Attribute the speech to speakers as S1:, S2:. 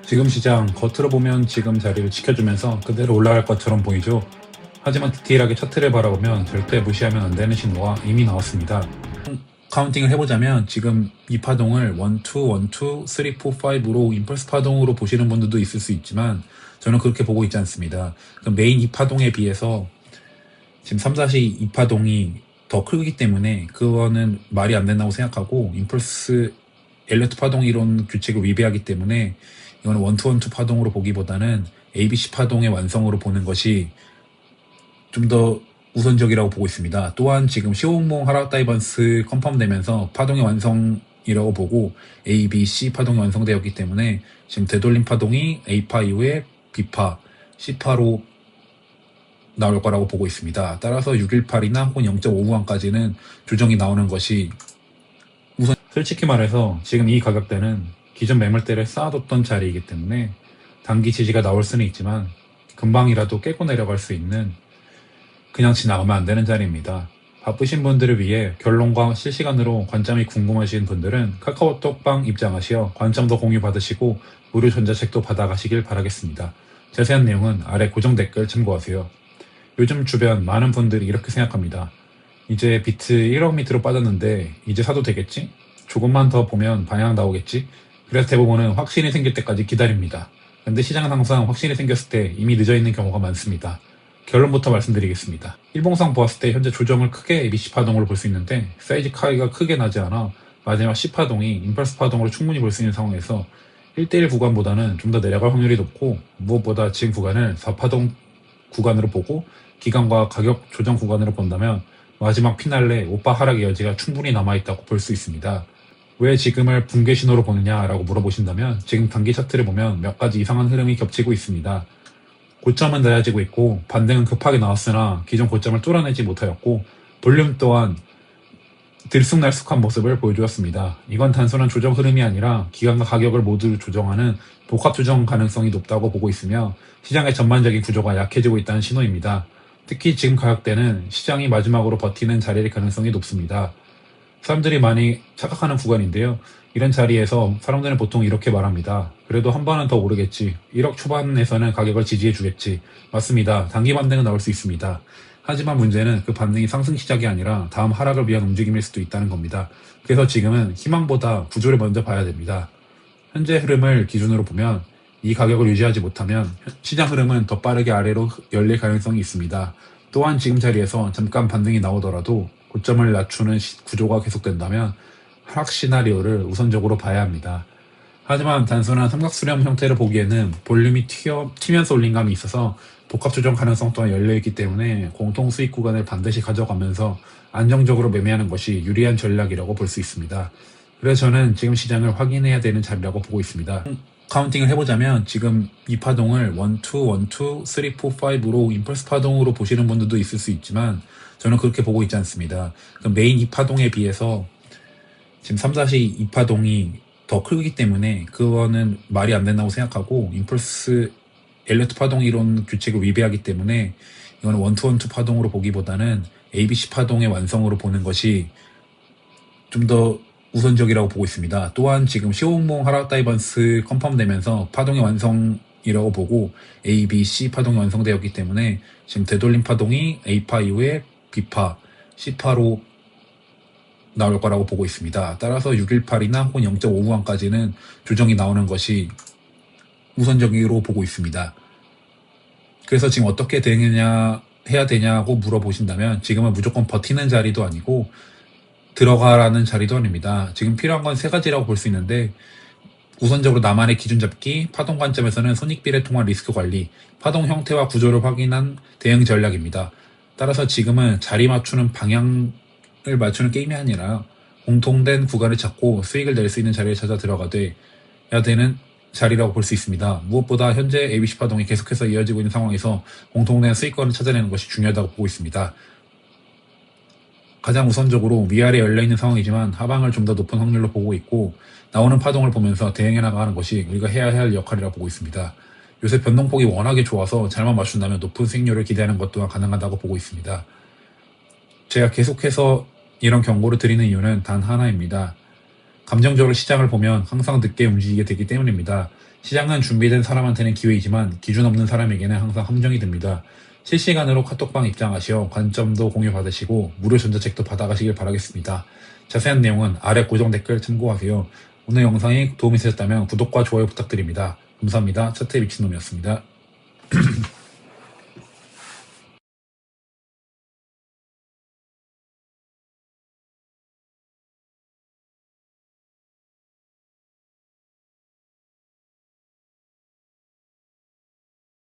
S1: 지금 시장 겉으로 보면 지금 자리를 지켜주면서 그대로 올라갈 것처럼 보이죠. 하지만 디테일하게 차트를 바라보면 절대 무시하면 안 되는 신호가 이미 나왔습니다. 카운팅을 해보자면 지금 이 파동을 1, 2, 1, 2, 3, 4, 5로 임펄스 파동으로 보시는 분들도 있을 수 있지만 저는 그렇게 보고 있지 않습니다. 그 메인 이 파동에 비해서 지금 3, 4시 이 파동이 더 크기 때문에 그거는 말이 안 된다고 생각하고 임펄스 엘리어트 파동 이론 규칙을 위배하기 때문에 이거는 1, 2, 1, 2 파동으로 보기보다는 ABC 파동의 완성으로 보는 것이 좀 더 우선적이라고 보고 있습니다. 또한 지금 시오몽 하락 다이번스 컨펌 되면서 파동의 완성이라고 보고 A, B, C 파동이 완성되었기 때문에 지금 되돌림 파동이 A파 이후에 B파, C파로 나올 거라고 보고 있습니다. 따라서 618이나 혹은 0.5구간까지는 조정이 나오는 것이 우선. 솔직히 말해서 지금 이 가격대는 기존 매물대를 쌓아뒀던 자리이기 때문에 단기 지지가 나올 수는 있지만 금방이라도 깨고 내려갈 수 있는, 그냥 지나가면 안 되는 자리입니다. 바쁘신 분들을 위해 결론과 실시간으로 관점이 궁금하신 분들은 카카오톡방 입장하시어 관점도 공유 받으시고 무료 전자책도 받아가시길 바라겠습니다. 자세한 내용은 아래 고정 댓글 참고하세요. 요즘 주변 많은 분들이 이렇게 생각합니다. 이제 비트 1억 밑으로 빠졌는데 이제 사도 되겠지? 조금만 더 보면 방향 나오겠지? 그래서 대부분은 확신이 생길 때까지 기다립니다. 근데 시장은 항상 확신이 생겼을 때 이미 늦어있는 경우가 많습니다. 결론부터 말씀드리겠습니다. 일봉상 보았을 때 현재 조정을 크게 ABC 파동으로 볼 수 있는데 사이즈 차이가 크게 나지 않아 마지막 C 파동이 임펄스 파동으로 충분히 볼 수 있는 상황에서 1대1 구간보다는 좀 더 내려갈 확률이 높고, 무엇보다 지금 구간을 4파동 구간으로 보고 기간과 가격 조정 구간으로 본다면 마지막 피날레 5파 하락의 여지가 충분히 남아있다고 볼 수 있습니다. 왜 지금을 붕괴 신호로 보느냐라고 물어보신다면 지금 단기 차트를 보면 몇 가지 이상한 흐름이 겹치고 있습니다. 고점은 낮아지고 있고 반등은 급하게 나왔으나 기존 고점을 뚫어내지 못하였고 볼륨 또한 들쑥날쑥한 모습을 보여주었습니다. 이건 단순한 조정 흐름이 아니라 기간과 가격을 모두 조정하는 복합 조정 가능성이 높다고 보고 있으며 시장의 전반적인 구조가 약해지고 있다는 신호입니다. 특히 지금 가격대는 시장이 마지막으로 버티는 자리일 가능성이 높습니다. 사람들이 많이 착각하는 구간인데요. 이런 자리에서 사람들은 보통 이렇게 말합니다. 그래도 한 번은 더 오르겠지. 1억 초반에서는 가격을 지지해 주겠지. 맞습니다. 단기 반등은 나올 수 있습니다. 하지만 문제는 그 반등이 상승 시작이 아니라 다음 하락을 위한 움직임일 수도 있다는 겁니다. 그래서 지금은 희망보다 구조를 먼저 봐야 됩니다. 현재 흐름을 기준으로 보면 이 가격을 유지하지 못하면 시장 흐름은 더 빠르게 아래로 열릴 가능성이 있습니다. 또한 지금 자리에서 잠깐 반등이 나오더라도 고점을 낮추는 구조가 계속된다면 하락 시나리오를 우선적으로 봐야 합니다. 하지만 단순한 삼각수렴 형태를 보기에는 볼륨이 튀면서 올린 감이 있어서 복합 조정 가능성 또한 열려있기 때문에 공통 수익 구간을 반드시 가져가면서 안정적으로 매매하는 것이 유리한 전략이라고 볼 수 있습니다. 그래서 저는 지금 시장을 확인해야 되는 자리라고 보고 있습니다. 카운팅을 해보자면 지금 이 파동을 1, 2, 1, 2, 3, 4, 5로 임펄스 파동으로 보시는 분들도 있을 수 있지만 저는 그렇게 보고 있지 않습니다. 그 메인 이 파동에 비해서 지금 3, 4시 이 파동이 더 크기 때문에 그거는 말이 안 된다고 생각하고 임펄스 엘리어트 파동 이론 규칙을 위배하기 때문에 이거는 1, 2, 1, 2 파동으로 보기보다는 ABC 파동의 완성으로 보는 것이 좀 더 우선적이라고 보고 있습니다. 또한 지금 시오몽 하락 다이번스 컨펌 되면서 파동의 완성이라고 보고 A, B, C 파동이 완성되었기 때문에 지금 되돌림 파동이 A파 이후에 B파, C파로 나올 거라고 보고 있습니다. 따라서 618이나 혹은 0.5구간까지는 조정이 나오는 것이 우선적으로 보고 있습니다. 그래서 지금 어떻게 해야 되냐고 물어보신다면 지금은 무조건 버티는 자리도 아니고 들어가라는 자리도 아닙니다. 지금 필요한 건 세 가지라고 볼 수 있는데 우선적으로 나만의 기준 잡기, 파동 관점에서는 손익비례 통한 리스크 관리, 파동 형태와 구조를 확인한 대응 전략입니다. 따라서 지금은 자리 맞추는 방향을 맞추는 게임이 아니라 공통된 구간을 찾고 수익을 낼 수 있는 자리에 찾아 들어가야 되는 자리라고 볼 수 있습니다. 무엇보다 현재 ABC 파동이 계속해서 이어지고 있는 상황에서 공통된 수익권을 찾아내는 것이 중요하다고 보고 있습니다. 가장 우선적으로 위아래 열려있는 상황이지만 하방을 좀 더 높은 확률로 보고 있고 나오는 파동을 보면서 대응해 나가는 것이 우리가 해야 할 역할이라고 보고 있습니다. 요새 변동폭이 워낙에 좋아서 잘만 맞춘다면 높은 수익률을 기대하는 것 또한 가능하다고 보고 있습니다. 제가 계속해서 이런 경고를 드리는 이유는 단 하나입니다. 감정적으로 시장을 보면 항상 늦게 움직이게 되기 때문입니다. 시장은 준비된 사람한테는 기회이지만 기준 없는 사람에게는 항상 함정이 됩니다. 실시간으로 카톡방 입장하시어 관점도 공유받으시고 무료 전자책도 받아가시길 바라겠습니다. 자세한 내용은 아래 고정 댓글 참고하세요. 오늘 영상이 도움이 되셨다면 구독과 좋아요 부탁드립니다. 감사합니다. 차트의 미친놈이었습니다.